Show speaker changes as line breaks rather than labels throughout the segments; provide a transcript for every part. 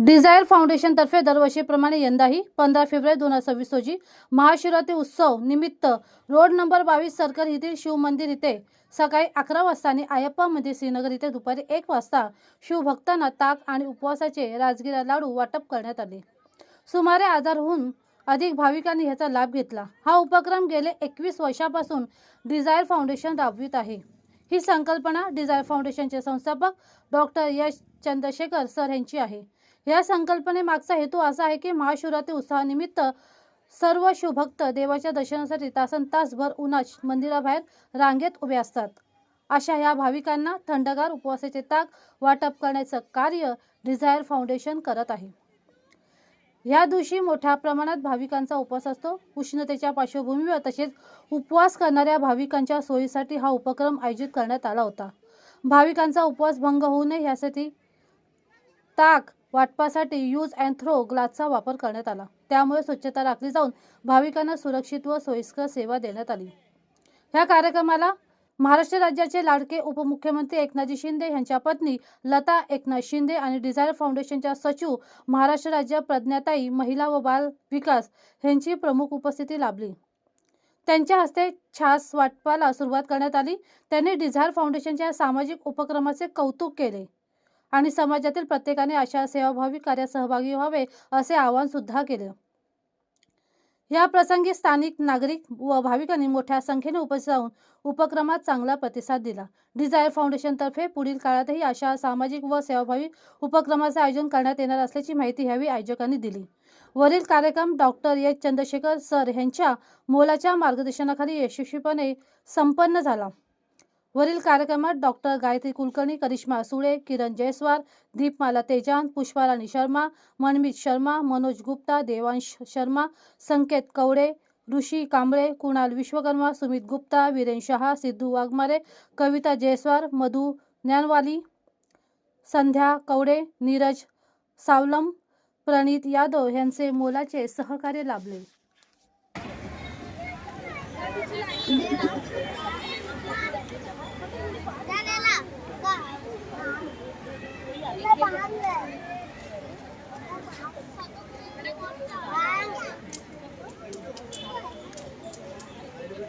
Dzire foundation तर्फे दरवर्षीप्रमाणे यंदाही 15 फेब्रुवारी 2026 रोजी महाशिवरात्री उत्सव निमित्त रोड नंबर 22 सर्कल येथील शिव मंदिर येथे सकाळी 11 वाजता आणि आयप्पा मंदिर श्रीनगर येथे दुपारी 1 वाजता शिवभक्तांना ताक आणि उपवासाचे राजगिरा लाडू वाटप करण्यात आले। सुमारे 1000हून अधिक भाविकांनी याचा लाभ घेतला। हा उपक्रम गेले 21 वर्षापासून डिझायर फाउंडेशन राबवित आहे। ही संकल्पना डिझायर फाउंडेशनचे संस्थापक डॉक्टर यश चंद्रशेखर सर यांची आहे। या संकल्पनेमागचा हेतू असा आहे की महाशिवरात्री उत्सवानिमित्त सर्व शिवभक्त देवाच्या दर्शनासाठी तासनतासभर उन्हात मंदिराबाहेर रांगेत उभे असतात। अशा या भाविकांना थंडगार उपवासाचे ताक वाटप करण्याचं कार्य डिझायर फाउंडेशन करत आहे। या दिवशी मोठ्या प्रमाणात भाविकांचा उपवास असतो। उष्णतेच्या पार्श्वभूमीवर तसेच उपवास करणाऱ्या भाविकांच्या सोयीसाठी हा उपक्रम आयोजित करण्यात आला होता। भाविकांचा उपवास भंग होऊ नये यासाठी ताक वाटपासाठी यूज अँड थ्रो ग्लासचा वापर करण्यात आला। त्यामुळे स्वच्छता राखली जाऊन भाविकांना सुरक्षित व सोयीस्कर सेवा देण्यात आली। या कार्यक्रमाला महाराष्ट्र राज्याचे लाडके उपमुख्यमंत्री एकनाथजी शिंदे यांच्या पत्नी लता एकनाथ शिंदे आणि डिझायर फाउंडेशनच्या सचिव महाराष्ट्र राज्य प्रज्ञाताई महिला व बाल विकास यांची प्रमुख उपस्थिती लाभली। त्यांच्या हस्ते छास वाटपाला सुरुवात करण्यात आली। त्यांनी डिझायर फाउंडेशनच्या सामाजिक उपक्रमाचे कौतुक केले आणि समाजातील प्रत्येकाने अशा सेवाभावी कार्यात सहभागी व्हावे असे आवाहन सुद्धा केले। या प्रसंगी स्थानिक नागरिक व भाविकांनी मोठ्या संख्येने उपस्थित राहून उपक्रमात चांगला प्रतिसाद दिला। डिझायर फाउंडेशन तर्फे पुढील काळातही अशा सामाजिक व सेवाभावी उपक्रमाचे आयोजन करण्यात येणार असल्याची माहिती यावेळी आयोजकांनी दिली। वरील कार्यक्रम डॉक्टर एच चंद्रशेखर सर यांच्या मोलाच्या मार्गदर्शनाखाली यशस्वीपणे संपन्न झाला। वरील कार्यक्रमात डॉक्टर गायत्री कुलकर्णी, करिश्मा सुळे, किरण जयस्वाल, दीपमाला तेजान, पुष्पाराणी शर्मा, मनमीत शर्मा, मनोज गुप्ता, देवांश शर्मा, संकेत कवडे, ऋषी कांबळे, कुणाल विश्वकर्मा, सुमित गुप्ता, वीरेन शहा, सिद्धू वाघमारे, कविता जयस्वाल, मधु ज्ञानवाली, संध्या कवडे, नीरज सावलम, प्रणित यादव यांचे मोलाचे सहकार्य लाभले।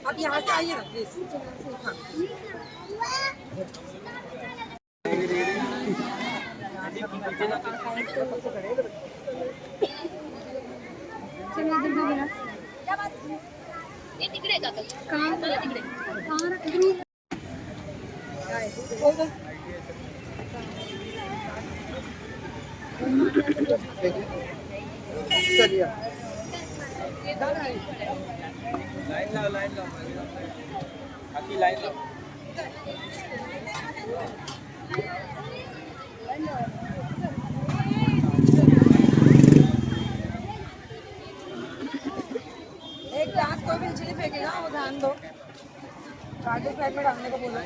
आप यहाँ से आइए ना प्लीज।
तिकडे का तिकडे
चलिए
लाइन लाओ बाकी लाइन लाओ।
एक ग्लास कोई भी नीचे फेंकेगा वो ध्यान दो। गार्बेज बैग में डालने को बोलो।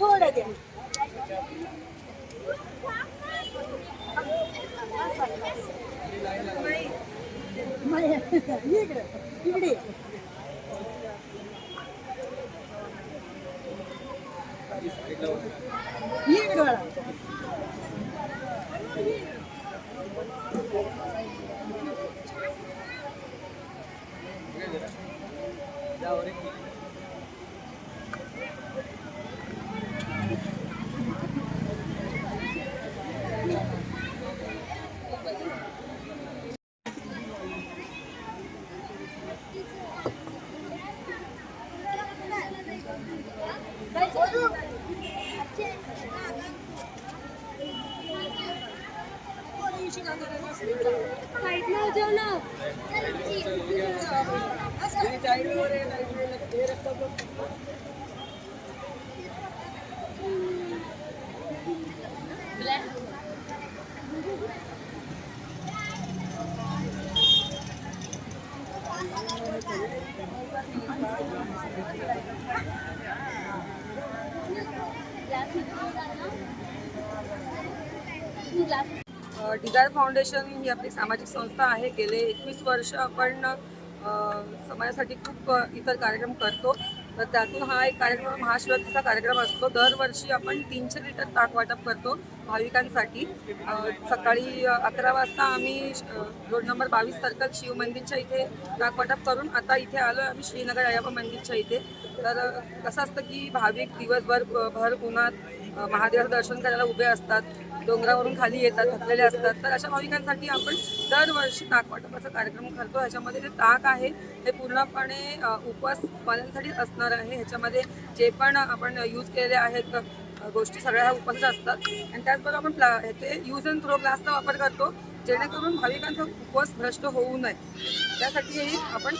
थोड़ा दे इकडे डिझायर फाउंडेशन ही आपली सामाजिक संस्था आहे। गेले 21 वर्ष आपण समाजासाठी खूप इतर कार्यक्रम करतो। तर त्यातून हा एक कार्यक्रम महाशिवरात्रीचा कार्यक्रम असतो. दरवर्षी आपण 300 लिटर ताक वाटप करतो भाविकांसाठी. सकाळी 11 वाजता आम्ही रोड नंबर 22 सर्कल शिव मंदिरच्या इथे ताक वाटप करून आता इथे आलो आम्ही श्रीनगर अय्यप्पा मंदिरच्या इथे. तर कसं असतं की भाविक दिवसभर भर उन्हात महादेवाचं दर्शन करायला उभे असतात, डोंगरावरून खाली येतात, थकलेले असतात. तर अशा भाविकांसाठी आपण दरवर्षी ताक वाटपाचा कार्यक्रम करतो. ह्याच्यामध्ये जे ताक आहे हे पूर्णपणे उपवासवाल्यांसाठी असणार आहे. ह्याच्यामध्ये जे पण आपण यूज केलेले आहेत गोष्टी सगळ्या ह्या उपवासाच्या असतात. आणि त्याचबरोबर आपण ह्याचे यूज अँड थ्रो ग्लासचा वापर करतो, जेणेकरून भाविकांचा उपवास भ्रष्ट होऊ नये. त्यासाठी आपण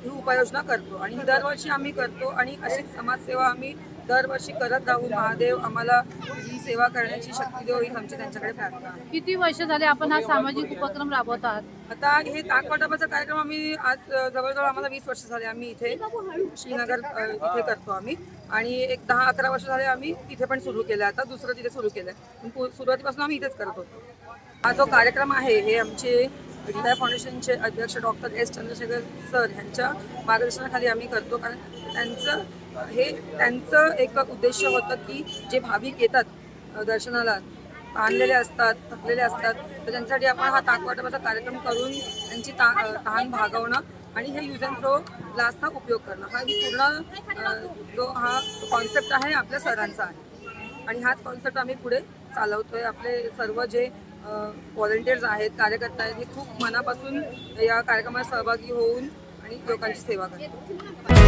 ही उपाययोजना करतो आणि ही दरवर्षी आम्ही करतो. आणि अशीच समाजसेवा आम्ही दरवर्षी करत राहू. महादेव आम्हाला ही सेवा करण्याची शक्ती देऊ, हीच आमची त्यांच्याकडे प्रार्थना आहे.
किती वर्ष झाले आपण हा सामाजिक उपक्रम राबवत आहात?
आता हे ताक वाटपाचा कार्यक्रम आम्ही आज जवळजवळ आम्हाला 20 वर्ष झाले आम्ही इथे श्रीनगर इथे करतो आम्ही. आणि एक 10-11 वर्ष झाले आम्ही तिथे पण सुरू केलं. आता दुसरं तिथे सुरू केलं आहे. सुरुवातीपासून आम्ही इथेच करत होतो. हा जो कार्यक्रम आहे हे आमचे हृदय फाउंडेशनचे अध्यक्ष डॉक्टर एस चंद्रशेखर सर यांच्या मार्गदर्शनाखाली आम्ही करतो. कारण त्यांचं एक उद्देश होतं की जे भाविक येतात दर्शनाला, ताणलेले असतात, थकलेले असतात, तर त्यांच्यासाठी आपण हा ताक वाटपाचा कार्यक्रम करून त्यांची तहान भागवणं आणि हे यूज अँड थ्रो ग्लासचा उपयोग करणं, हा पूर्ण जो हा कॉन्सेप्ट आहे आपल्या सरांचा आहे. आणि हाच कॉन्सेप्ट आम्ही पुढे चालवतोय. आपले सर्व जे व्हॉलंटियर्स आहेत, कार्यकर्ते आहेत, हे खूप मनापासून या कार्यक्रमात सहभागी होऊन आणि लोकांची सेवा करतात.